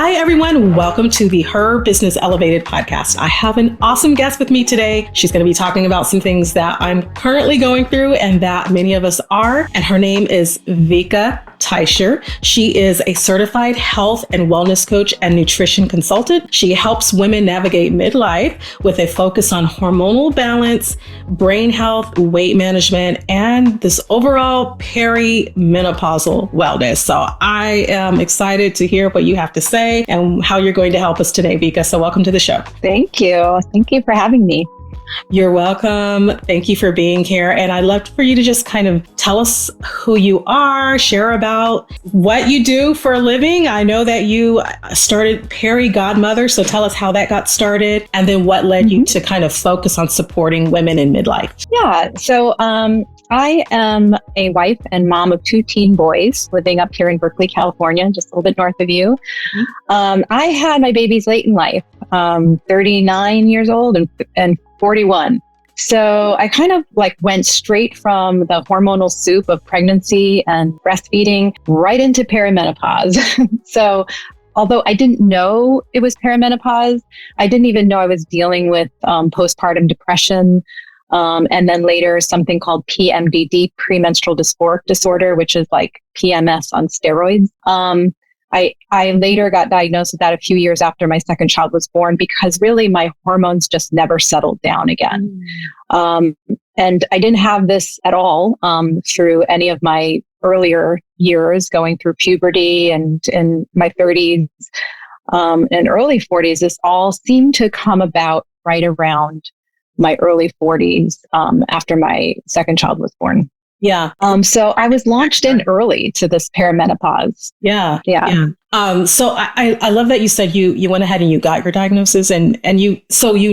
Hi, everyone. Welcome to the Her Business Elevated podcast. I have an awesome guest with me today. She's going to be talking about some things that I'm currently going through and that many of us are. And her name is Vika Teicher. She is a certified health and wellness coach and nutrition consultant. She helps women navigate midlife with a focus on hormonal balance, brain health, weight management, and this overall perimenopausal wellness. So I am excited to hear what you have to say and how you're going to help us today, Vika. So welcome to the show. Thank you. Thank you for having me. You're welcome. Thank you for being here. And I'd love for you to just kind of tell us who you are, share about what you do for a living. I know that you started Peri Godmother, so tell us how that got started and then what led you to kind of focus on supporting women in midlife. Yeah. So I am a wife and mom of 2 teen boys living up here in Berkeley, California, just a little bit north of you. I had my babies late in life, 39 years old and 41. So I kind of went straight from the hormonal soup of pregnancy and breastfeeding right into perimenopause. So although I didn't know it was perimenopause, I didn't even know I was dealing with postpartum depression. And then later something called PMDD, premenstrual dysphoric disorder, which is like PMS on steroids. I later got diagnosed with that a few years after my second child was born because really my hormones just never settled down again. And I didn't have this at all through any of my earlier years going through puberty and in my 30s and early 40s. This all seemed to come about right around my early 40s after my second child was born. Yeah. So I was launched in early to this perimenopause. Yeah. So I love that you said you went ahead and you got your diagnosis and you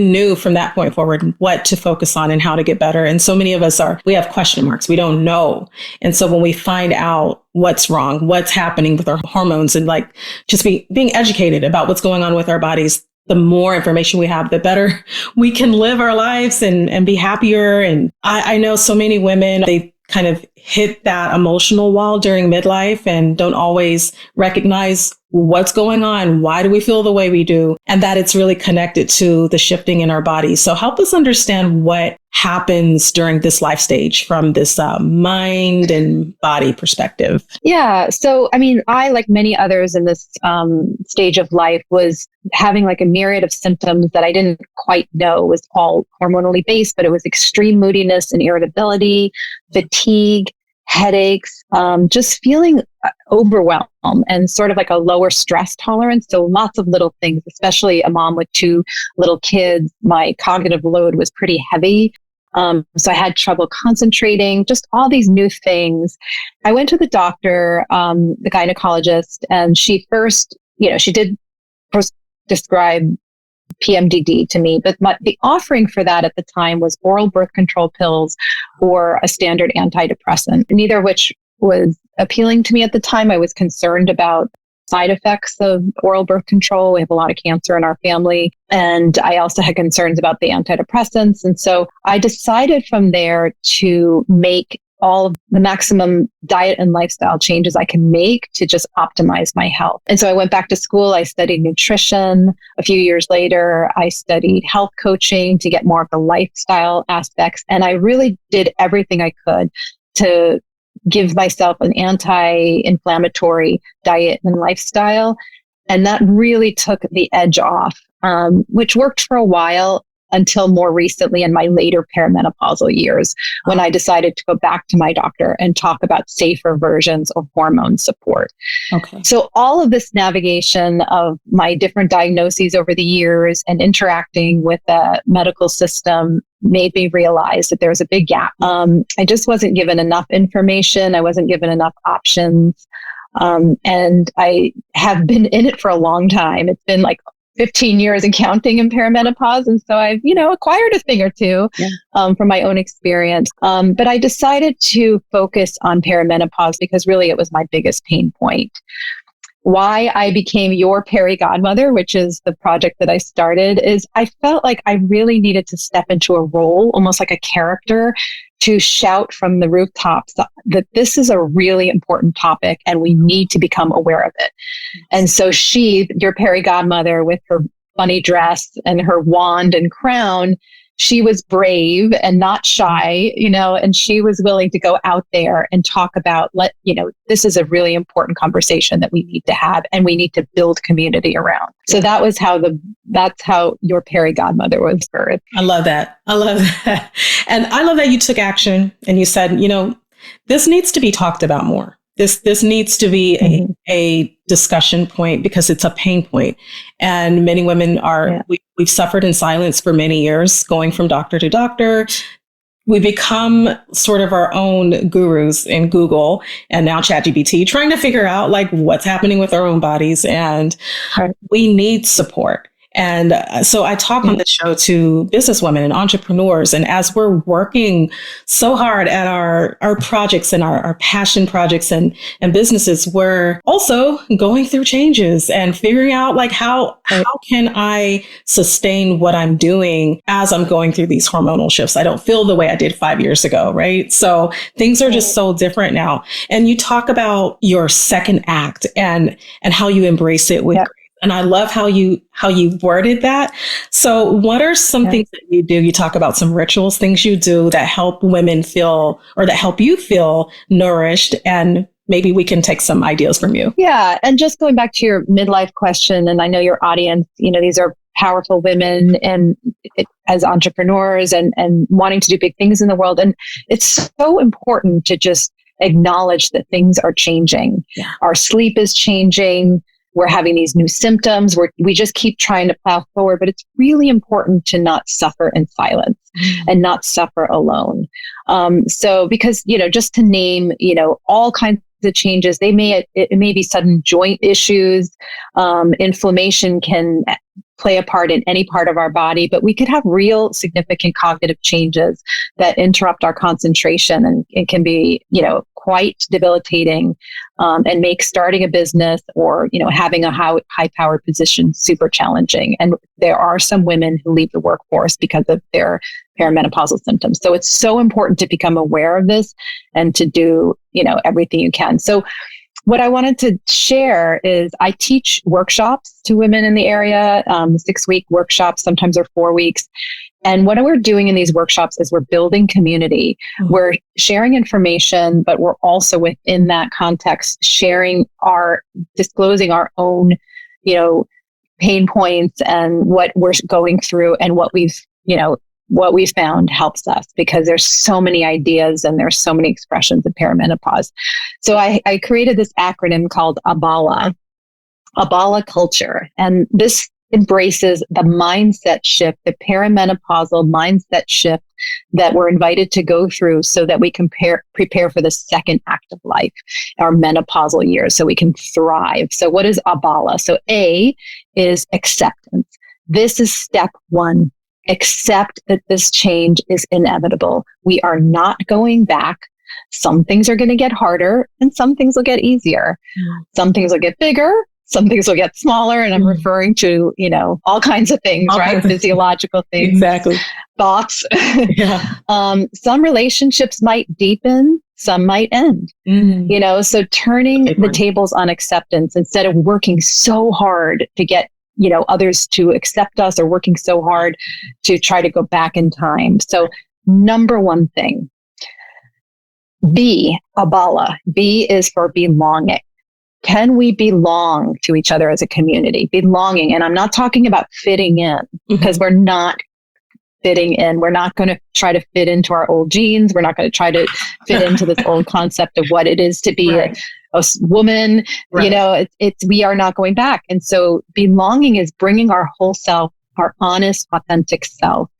knew from that point forward what to focus on and how to get better. And so many of us we have question marks. We don't know. And so when we find out what's wrong, what's happening with our hormones and just being educated about what's going on with our bodies, the more information we have, the better we can live our lives and be happier. And I know so many women, they kind of hit that emotional wall during midlife and don't always recognize what's going on. Why do we feel the way we do? And that it's really connected to the shifting in our bodies. So help us understand what happens during this life stage from this mind and body perspective. Yeah. So, I mean, I, like many others in this stage of life, was having a myriad of symptoms that I didn't quite know was all hormonally based, but it was extreme moodiness and irritability, fatigue, headaches, just feeling overwhelmed and sort of a lower stress tolerance. So lots of little things, especially a mom with 2 little kids, my cognitive load was pretty heavy. So I had trouble concentrating, just all these new things. I went to the doctor, the gynecologist, and she first, she did describe PMDD to me, but the offering for that at the time was oral birth control pills or a standard antidepressant, neither of which was appealing to me at the time. I was concerned about side effects of oral birth control. We have a lot of cancer in our family. And I also had concerns about the antidepressants. And so I decided from there to make all of the maximum diet and lifestyle changes I can make to just optimize my health. And so I went back to school. I studied nutrition. A few years later, I studied health coaching to get more of the lifestyle aspects. And I really did everything I could to give myself an anti-inflammatory diet and lifestyle. And that really took the edge off, which worked for a while until more recently in my later perimenopausal years, when I decided to go back to my doctor and talk about safer versions of hormone support. Okay. So all of this navigation of my different diagnoses over the years and interacting with the medical system made me realize that there was a big gap. I just wasn't given enough information. I wasn't given enough options. And I have been in it for a long time. It's been 15 years and counting in perimenopause. And so I've, acquired a thing or two from my own experience. But I decided to focus on perimenopause because really it was my biggest pain point. why I became your Peri Godmother, which is the project that I started, is I felt like I really needed to step into a role, almost like a character, to shout from the rooftops that this is a really important topic and we need to become aware of it. And so she, your Peri Godmother, with her funny dress and her wand and crown, she was brave and not shy, and she was willing to go out there and talk about, this is a really important conversation that we need to have and we need to build community around. So that's how your Peri Godmother was birthed. I love that. And I love that you took action and you said, this needs to be talked about more. This needs to be a discussion point because it's a pain point. And many women we've suffered in silence for many years, going from doctor to doctor. We become sort of our own gurus in Google and now ChatGPT, trying to figure out what's happening with our own bodies. And we need support. And so I talk on the show to businesswomen and entrepreneurs. And as we're working so hard at our projects and our passion projects and businesses, we're also going through changes and figuring out how can I sustain what I'm doing as I'm going through these hormonal shifts. I don't feel the way I did 5 years ago, right? So things are just so different now. And you talk about your second act and how you embrace it with grace. And I love how you worded that. So what are some things that you do? You talk about some rituals, things you do that help women feel, or that help you feel nourished. And maybe we can take some ideas from you. Yeah. And just going back to your midlife question, and I know your audience, these are powerful women and as entrepreneurs and wanting to do big things in the world. And it's so important to just acknowledge that things are changing. Yeah. Our sleep is changing. We're having these new symptoms. We just keep trying to plow forward, but it's really important to not suffer in silence and not suffer alone. So because, just to name, all kinds of changes, it may be sudden joint issues. Inflammation can play a part in any part of our body, but we could have real significant cognitive changes that interrupt our concentration, and it can be, quite debilitating, and make starting a business or, having a high powered position super challenging. And there are some women who leave the workforce because of their perimenopausal symptoms. So it's so important to become aware of this and to do, everything you can. So what I wanted to share is I teach workshops to women in the area, 6-week workshops, sometimes they're 4 weeks. And what we're doing in these workshops is we're building community. Mm-hmm. We're sharing information, but we're also within that context, disclosing our own, pain points and what we're going through and what we've found helps us, because there's so many ideas and there's so many expressions of perimenopause. So I created this acronym called ABALA culture. And this embraces the mindset shift, the perimenopausal mindset shift that we're invited to go through so that we can prepare for the second act of life, our menopausal years, so we can thrive. So what is ABALA? So A is acceptance. This is step one. Accept that this change is inevitable. We are not going back. Some things are going to get harder and some things will get easier. Some things will get bigger. Some things will get smaller. And I'm referring to, all kinds of things, right? Physiological things. Exactly. Thoughts. Yeah. Some relationships might deepen. Some might end, so turning the tables on acceptance instead of working so hard to get others to accept us, or working so hard to try to go back in time. So number one thing, B, ABALA. B is for belonging. Can we belong to each other as a community? Belonging. And I'm not talking about fitting in, because we're not fitting in. We're not going to try to fit into our old genes. We're not going to try to fit into this old concept of what it is to be a woman. Right. We are not going back. And so belonging is bringing our whole self, our honest, authentic self,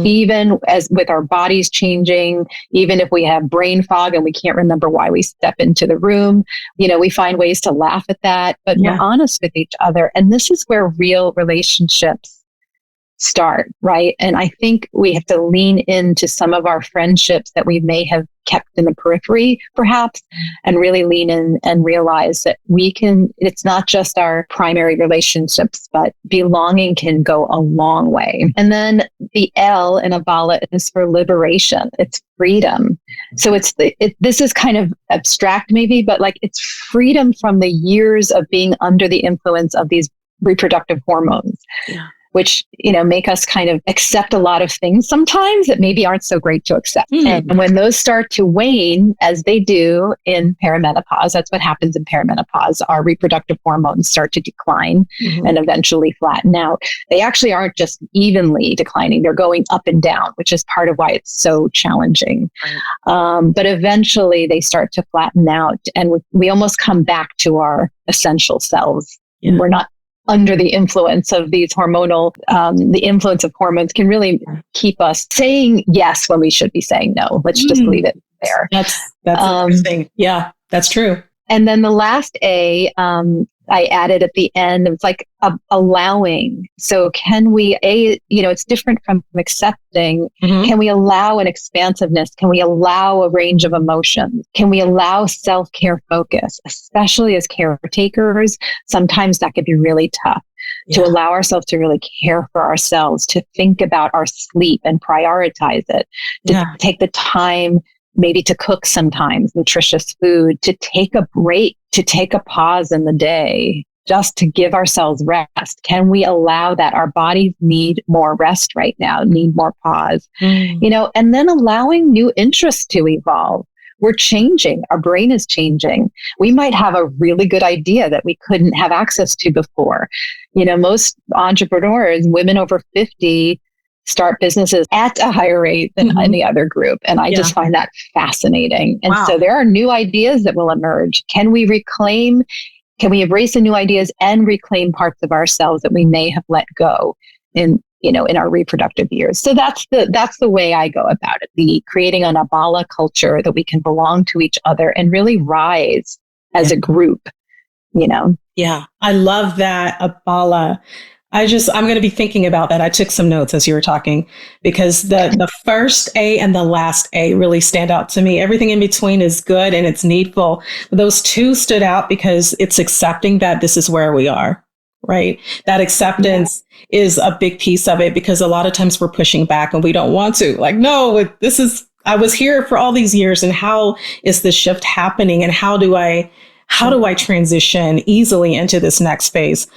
even as with our bodies changing, even if we have brain fog and we can't remember why we step into the room, we find ways to laugh at that, but we're honest with each other. And this is where real relationships start, right? And I think we have to lean into some of our friendships that we may have kept in the periphery, perhaps, and really lean in and realize that it's not just our primary relationships, but belonging can go a long way. And then the L in ABALA is for liberation. It's freedom. So this is kind of abstract maybe, but like it's freedom from the years of being under the influence of these reproductive hormones. Yeah. Which, make us kind of accept a lot of things sometimes that maybe aren't so great to accept. And when those start to wane, as they do in perimenopause, that's what happens in perimenopause. Our reproductive hormones start to decline and eventually flatten out. They actually aren't just evenly declining. They're going up and down, which is part of why it's so challenging. But eventually they start to flatten out and we almost come back to our essential selves. Yeah. We're not under the influence of these the influence of hormones can really keep us saying yes when we should be saying no. Let's just leave it there. That's interesting. Yeah, that's true. And then the last A, I added at the end, it's like allowing. So can we, it's different from accepting. Can we allow an expansiveness? Can we allow a range of emotions? Can we allow self-care focus, especially as caretakers? Sometimes that could be really tough to allow ourselves to really care for ourselves, to think about our sleep and prioritize it, to take the time maybe to cook sometimes nutritious food, to take a break, to take a pause in the day, just to give ourselves rest. Can we allow that? Our bodies need more rest right now, need more pause, and then allowing new interests to evolve. We're changing. Our brain is changing. We might have a really good idea that we couldn't have access to before. Most entrepreneurs, women over 50, start businesses at a higher rate than any other group. And I just find that fascinating. And so there are new ideas that will emerge. Can we embrace the new ideas and reclaim parts of ourselves that we may have let go in our reproductive years? So that's the way I go about it. Creating an ABALA culture that we can belong to each other and really rise as a group, Yeah. I love that ABALA. I'm going to be thinking about that. I took some notes as you were talking because the first A and the last A really stand out to me. Everything in between is good and it's needful. Those two stood out because it's accepting that this is where we are, right? That acceptance is a big piece of it because a lot of times we're pushing back and we don't want to. Like, no, I was here for all these years and how is this shift happening and how do I transition easily into this next phase?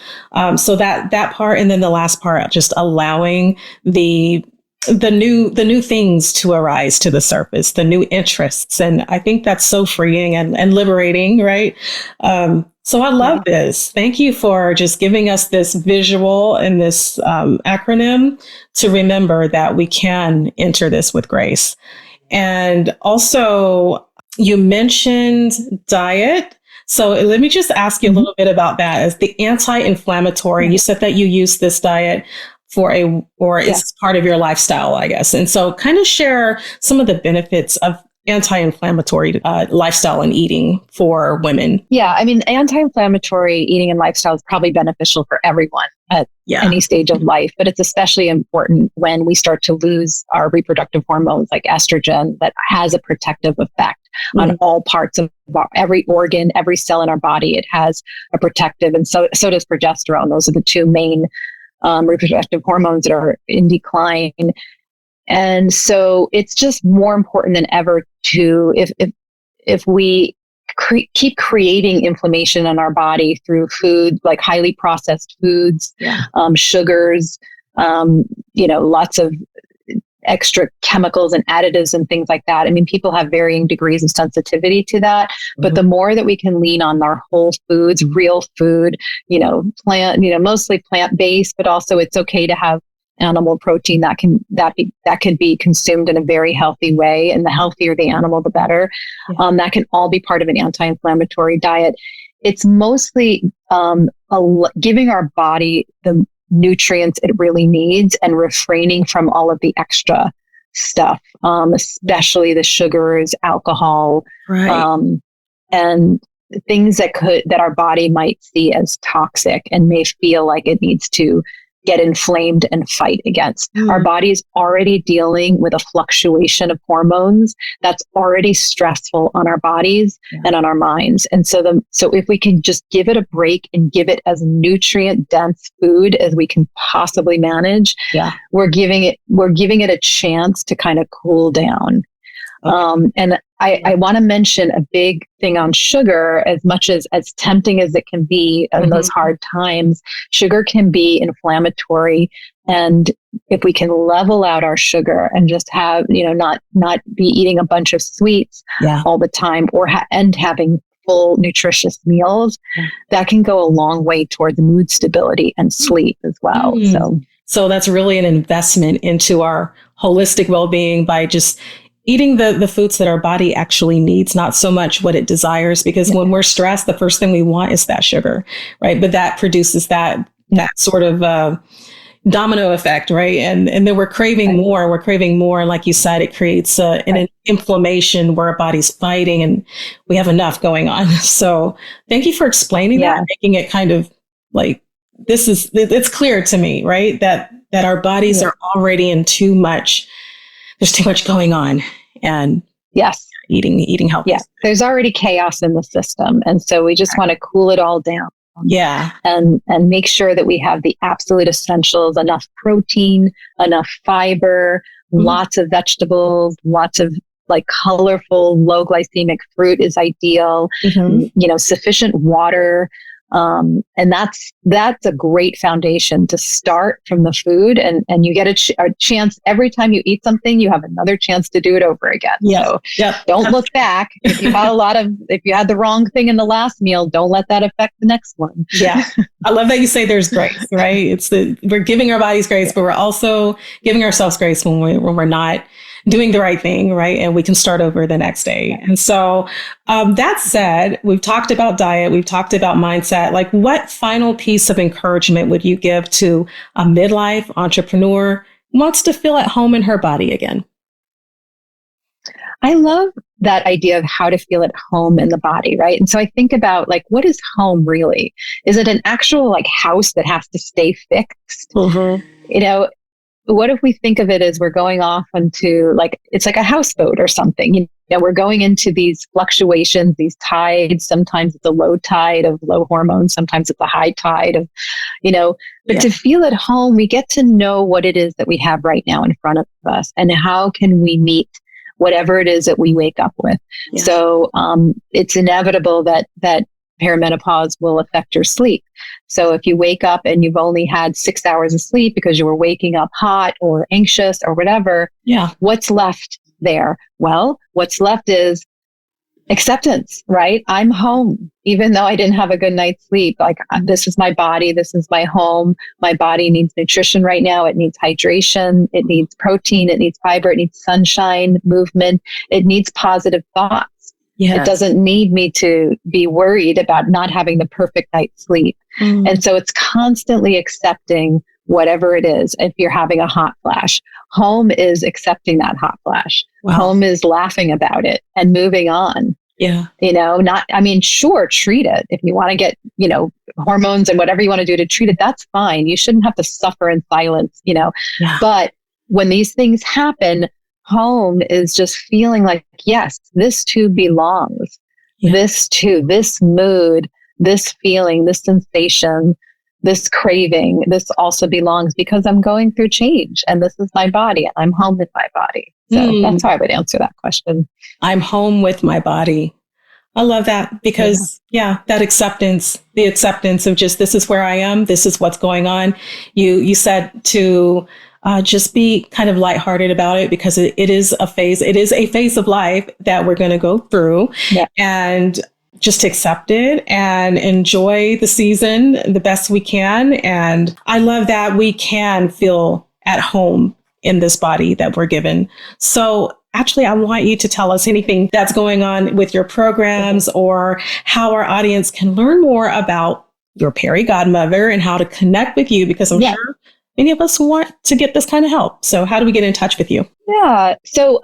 So that part, and then the last part, just allowing the new things to arise to the surface, the new interests, and I think that's so freeing and liberating, right? So I love this. Thank you for just giving us this visual and this acronym to remember that we can enter this with grace. And also, you mentioned diet. So let me just ask you a little bit about that. As the anti-inflammatory, you said that you use this diet it's part of your lifestyle, I guess. And so kind of share some of the benefits of anti-inflammatory lifestyle and eating for women. Yeah, I mean, anti-inflammatory eating and lifestyle is probably beneficial for everyone at any stage of life, but it's especially important when we start to lose our reproductive hormones like estrogen that has a protective effect on all parts of every organ, every cell in our body. It has a protective, and so does progesterone. Those are the two main reproductive hormones that are in decline. And so it's just more important than ever to, if we keep creating inflammation in our body through food, like highly processed foods, sugars, lots of extra chemicals and additives and things like that. I mean, people have varying degrees of sensitivity to that, but the more that we can lean on our whole foods, real food, plant, mostly plant-based, but also it's okay to have animal protein that can be consumed in a very healthy way. And the healthier the animal, the better. That can all be part of an anti-inflammatory diet. It's mostly giving our body the nutrients it really needs and refraining from all of the extra stuff, especially the sugars, alcohol, and things that our body might see as toxic and may feel like it needs to get inflamed and fight against. Our body is already dealing with a fluctuation of hormones that's already stressful on our bodies and on our minds. And so if we can just give it a break and give it as nutrient dense food as we can possibly manage, we're giving it a chance to kind of cool down. And I want to mention a big thing on sugar. As much as tempting as it can be in those hard times, sugar can be inflammatory. And if we can level out our sugar and just have, not be eating a bunch of sweets all the time, or and having full nutritious meals, that can go a long way towards mood stability and sleep as well. So that's really an investment into our holistic well-being by just eating the foods that our body actually needs, not so much what it desires, because when we're stressed, the first thing we want is that sugar, right? But that produces that sort of domino effect, right? And then we're craving more. We're craving more. And like you said, it creates an inflammation where our body's fighting, and we have enough going on. So thank you for explaining that, making it kind of like, it's clear to me, right? That our bodies are already in too much. There's too much going on, and eating healthy. Yeah, there's already chaos in the system, and so we just want to cool it all down. Yeah, and make sure that we have the absolute essentials: enough protein, enough fiber, lots of vegetables, lots of like colorful, low glycemic fruit is ideal. Sufficient water. And that's a great foundation to start from the food, and you get a chance every time you eat something, you have another chance to do it over again. So don't look back. If you had the wrong thing in the last meal, don't let that affect the next one. Yeah. I love that you say there's grace, right? We're giving our bodies grace, but we're also giving ourselves grace when we're not doing the right thing, right? And we can start over the next day. And so that said, we've talked about diet, we've talked about mindset. Like, what final piece of encouragement would you give to a midlife entrepreneur who wants to feel at home in her body again? I love that idea of how to feel at home in the body, right? And so I think about, like, what is home really? Is it an actual like house that has to stay fixed? What if we think of it as we're going off into it's like a houseboat or something? We're going into these fluctuations, these tides. Sometimes it's a low tide of low hormones. Sometimes it's a high tide of, but to feel at home, we get to know what it is that we have right now in front of us, and how can we meet whatever it is that we wake up with. Yeah. So it's inevitable that perimenopause will affect your sleep. So if you wake up and you've only had 6 hours of sleep because you were waking up hot or anxious or whatever, what's left there? Well, what's left is acceptance, right? I'm home, even though I didn't have a good night's sleep. Like, this is my body. This is my home. My body needs nutrition right now. It needs hydration. It needs protein. It needs fiber. It needs sunshine, movement. It needs positive thoughts. Yes. It doesn't need me to be worried about not having the perfect night's sleep. And so it's constantly accepting whatever it is. If you're having a hot flash, home is accepting that hot flash. Wow. Home is laughing about it and moving on. Yeah. Sure, treat it. If you want to get, hormones and whatever you want to do to treat it, that's fine. You shouldn't have to suffer in silence, But when these things happen, home is just feeling like, yes, this too belongs. Yeah. This too, this mood, this feeling, this sensation, this craving, this also belongs because I'm going through change, and this is my body, and I'm home with my body. So that's how I would answer that question. I'm home with my body. I love that, because that acceptance, the acceptance of just, this is where I am. This is what's going on. You said to just be kind of lighthearted about it, because it is a phase. It is a phase of life that we're going to go through, and just accept it and enjoy the season the best we can. And I love that we can feel at home in this body that we're given. So actually, I want you to tell us anything that's going on with your programs, or how our audience can learn more about your Peri Godmother and how to connect with you, because I'm sure many of us want to get this kind of help. So how do we get in touch with you? Yeah. So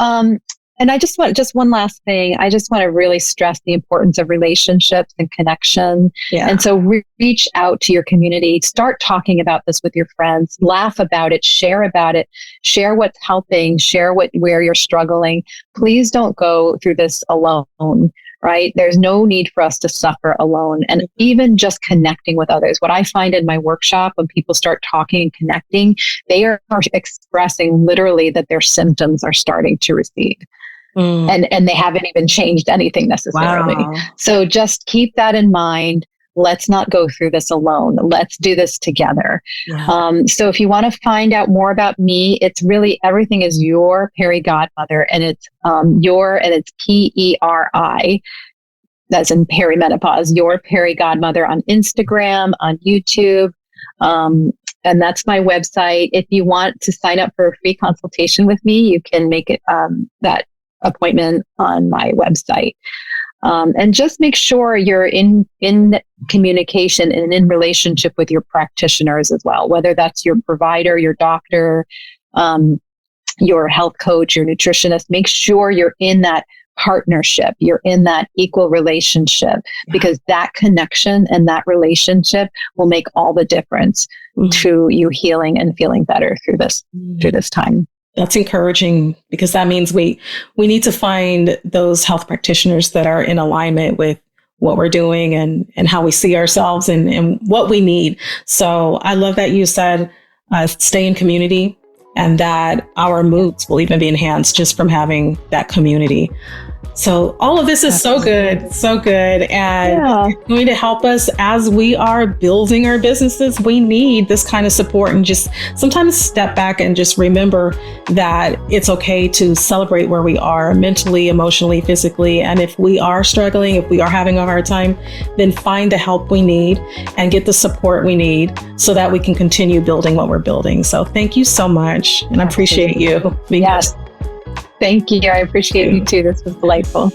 And I just one last thing. I just want to really stress the importance of relationships and connection. Yeah. And so reach out to your community, start talking about this with your friends, laugh about it, share what's helping, share where you're struggling. Please don't go through this alone. Right? There's no need for us to suffer alone. And even just connecting with others. What I find in my workshop, when people start talking and connecting, they are expressing literally that their symptoms are starting to recede. And they haven't even changed anything necessarily. Wow. So just keep that in mind. Let's not go through this alone. Let's do this together. Yeah. So if you want to find out more about me, it's really everything is Your Peri Godmother, and it's it's PERI. That's in perimenopause. Your Peri Godmother on Instagram, on YouTube. And that's my website. If you want to sign up for a free consultation with me, you can make it that appointment on my website. And just make sure you're in communication and in relationship with your practitioners as well, whether that's your provider, your doctor, your health coach, your nutritionist. Make sure you're in that partnership, you're in that equal relationship, because that connection and that relationship will make all the difference to you healing and feeling better through this time. That's encouraging, because that means we need to find those health practitioners that are in alignment with what we're doing and how we see ourselves and what we need. So I love that you said stay in community, and that our moods will even be enhanced just from having that community. So all of this is so good, and it's going to help us as we are building our businesses. We need this kind of support, and just sometimes step back and just remember that it's okay to celebrate where we are mentally, emotionally, physically. And if we are struggling, if we are having a hard time, then find the help we need and get the support we need so that we can continue building what we're building. So thank you so much. And I appreciate you. Yes. Thank you. I appreciate you too. This was delightful.